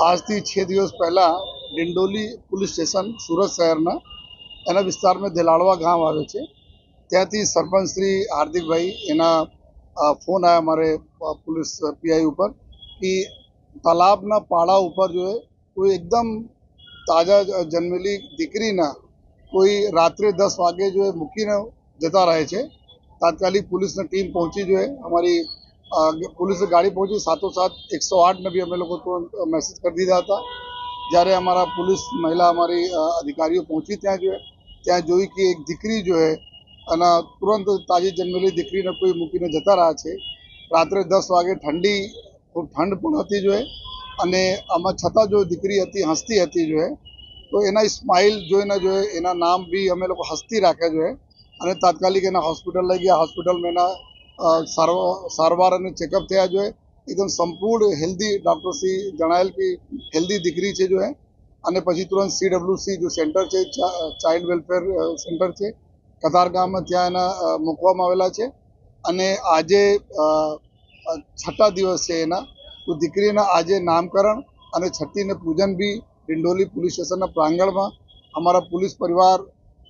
આજથી 6 દિવસ પહેલા ડિંડોલી પોલીસ સ્ટેશન સુરત શહેરના એના વિસ્તારમાં દેલાડવા ગામ આવે છે. ત્યાંથી સરપંચ શ્રી હાર્દિકભાઈ એના ફોન આવ્યા અમારે પોલીસ પીઆઈ ઉપર કે તાલાબના પાડા ઉપર જો કોઈ એકદમ તાજા જન્મેલી દીકરીના કોઈ રાત્રે 10 વાગે જો મૂકીને જતા રહે છે. તાત્કાલિક પોલીસની ટીમ પહોંચી જો અમારી पुलिस गाड़ी पहुंची, साथ 108 ने भी हमें लोगों को मैसेज कर दिया था। જ્યારે અમારા पुलिस महिला हमारी अधिकारियों पहुंची ત્યાં જોઈ કે એક દીકરી जो है અને तुरंत તાજી જન્મેલી દીકરીને કોઈ મૂકીને જતા રહ્યા છે. રાત્રે 10 વાગે ખૂબ ઠંડ પણ હતી જો અને આમાં છતાં જો દીકરી હતી હસતી હતી જો તો એના સ્માઇલ જોઈને જો એના નામ બી અમે લોકો હસતી રાખ્યા જો અને તાત્કાલિક એના હોસ્પિટલ લઈ ગયા. હોસ્પિટલમાં એના સારવાર અને ચેકઅપ થયા જો એકદમ સંપૂર્ણ હેલ્ધી ડૉક્ટરશ્રી જણાવેલ કે હેલ્ધી દીકરી છે જો અને પછી તુરંત CWC જો સેન્ટર છે ચાઇલ્ડ વેલફેર સેન્ટર છે કતારગામમાં ત્યાં એના મૂકવામાં આવેલા છે. અને આજે 6ઠા દિવસ છે એના તો દીકરીના આજે નામકરણ અને છઠ્ઠીને પૂજન બી ડિંડોલી પોલીસ સ્ટેશનના પ્રાંગણમાં અમારા પોલીસ પરિવાર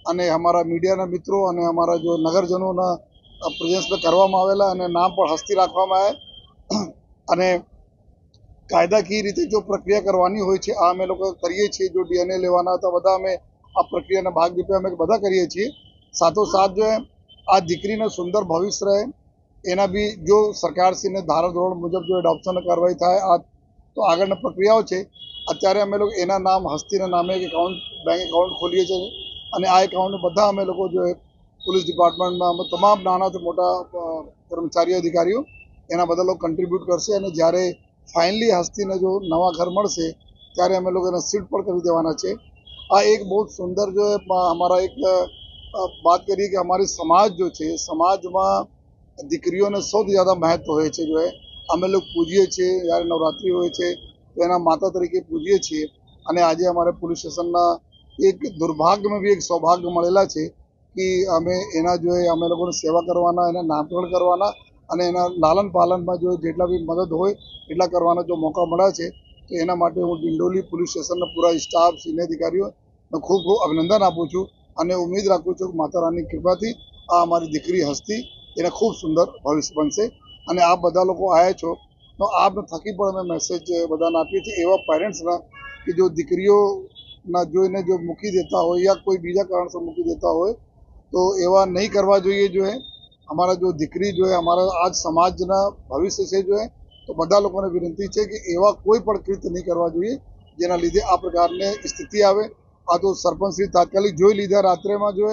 અને અમારા મીડિયાના મિત્રો અને અમારા જો નગરજનોના પ્રેઝન્સમાં કરવામાં આવેલા અને નામ પણ હસ્તી રાખવામાં આવે અને કાયદાકીય રીતે જો પ્રક્રિયા કરવાની હોય છે આ અમે લોકો કરીએ છીએ. જો DNA લેવાના હતા બધા અમે આ પ્રક્રિયાના ભાગરૂપે અમે બધા કરીએ છીએ. સાથોસાથ જો આ દીકરીનું સુંદર ભવિષ્ય રહે એના બી જો સરકારશ્રીને ધારાધોરણ મુજબ જો એડોપ્શન કાર્યવાહી થાય આ તો આગળની પ્રક્રિયાઓ છે. અત્યારે અમે લોકો એના નામ હસ્તીના નામે એક બેંક એકાઉન્ટ ખોલીએ છીએ અને આ એકાઉન્ટ બધા અમે લોકો જો પોલીસ ડિપાર્ટમેન્ટમાં તમામ નાનાથી મોટા કર્મચારીઓ અધિકારીઓ એના બધા લોકો કન્ટ્રીબ્યુટ કરશે અને જ્યારે ફાઇનલી હસ્તીને જો નવા ઘર મળશે ત્યારે અમે લોકો એને સીટ પણ કરી દેવાના છે. આ એક બહુ સુંદર જો અમારા એક વાત કરીએ કે અમારી સમાજ જો છે સમાજમાં દીકરીઓને સૌથી જ્યાદા મહત્વ હોય છે જો અમે લોકો પૂજીએ છીએ. જ્યારે નવરાત્રિ હોય છે તો એના માતા તરીકે પૂજીએ છીએ અને આજે અમારે પોલીસ સ્ટેશનના એક દુર્ભાગ્યમાં બી એક સૌભાગ્ય મળેલા છે કે અમે એના જો અમે લોકોને સેવા કરવાના એના નામકરણ કરવાના અને એના લાલન પાલનમાં જો જેટલા બી મદદ હોય એટલા કરવાનો જો મોકા મળ્યા છે તો એના માટે હું ડિંડોલી પોલીસ સ્ટેશનના પૂરા સ્ટાફ સિનિયર અધિકારીઓને ખૂબ ખૂબ અભિનંદન આપું છું અને ઉમ્મીદ રાખું છું કે માતા રાણીની કૃપાથી આ અમારી દીકરી હસ્તી એને ખૂબ સુંદર ભવિષ્ય બનશે. અને આપ બધા લોકો આવ્યા છો તો આપને થકી પણ અમે મેસેજ બધાને આપીએ છીએ એવા પેરેન્ટ્સના કે જો દીકરીઓના જોઈને જો મૂકી દેતા હોય યા કોઈ બીજા કારણસર મૂકી દેતા હોય તો એવા નહીં કરવા જોઈએ જો અમારા જો દીકરી જો અમારા આજ સમાજના ભવિષ્ય છે જો તો બધા લોકોને વિનંતી છે કે એવા કોઈ પણ કૃત્ય નહીં કરવા જોઈએ જેના લીધે આ પ્રકારની સ્થિતિ આવે. આ તો સરપંચશ્રી તાત્કાલિક જોઈ લીધા રાત્રેમાં જો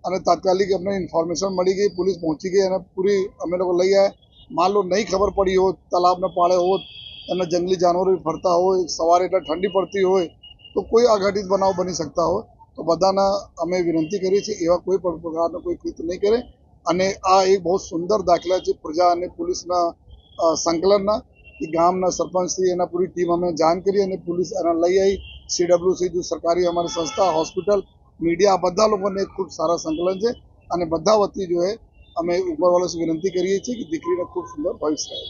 અને તાત્કાલિક અમને ઇન્ફોર્મેશન મળી ગઈ, પોલીસ પહોંચી ગઈ અને પૂરી અમે લોકો લઈ આવ્યા. માન લો નહીં ખબર પડી હોત તલાબને પાળે હોત અને જંગલી જાનવરો ફરતા હોય સવારે એટલે ઠંડી પડતી હોય તો કોઈ અઘટિત બનાવ બની શકતા હોય તો બધાના અમે વિનંતી કરીએ છીએ એવા કોઈ પણ પ્રકારનો કોઈ કૃત્ય નહીં કરે. અને આ એક બહુ સુંદર દાખલા છે પ્રજા અને પોલીસના સંકલનના કે ગામના સરપંચશ્રી એના પૂરી ટીમ અમે જાણ કરી અને પોલીસ એના લઈ આવી. CWC જો સરકારી અમારી સંસ્થા હોસ્પિટલ મીડિયા આ બધા લોકોને ખૂબ સારા સંકલન છે અને બધા વતી જો અમે ઉપરવાળાને વિનંતી કરીએ છીએ કે દીકરીને ખૂબ સુંદર ભવિષ્ય રહે.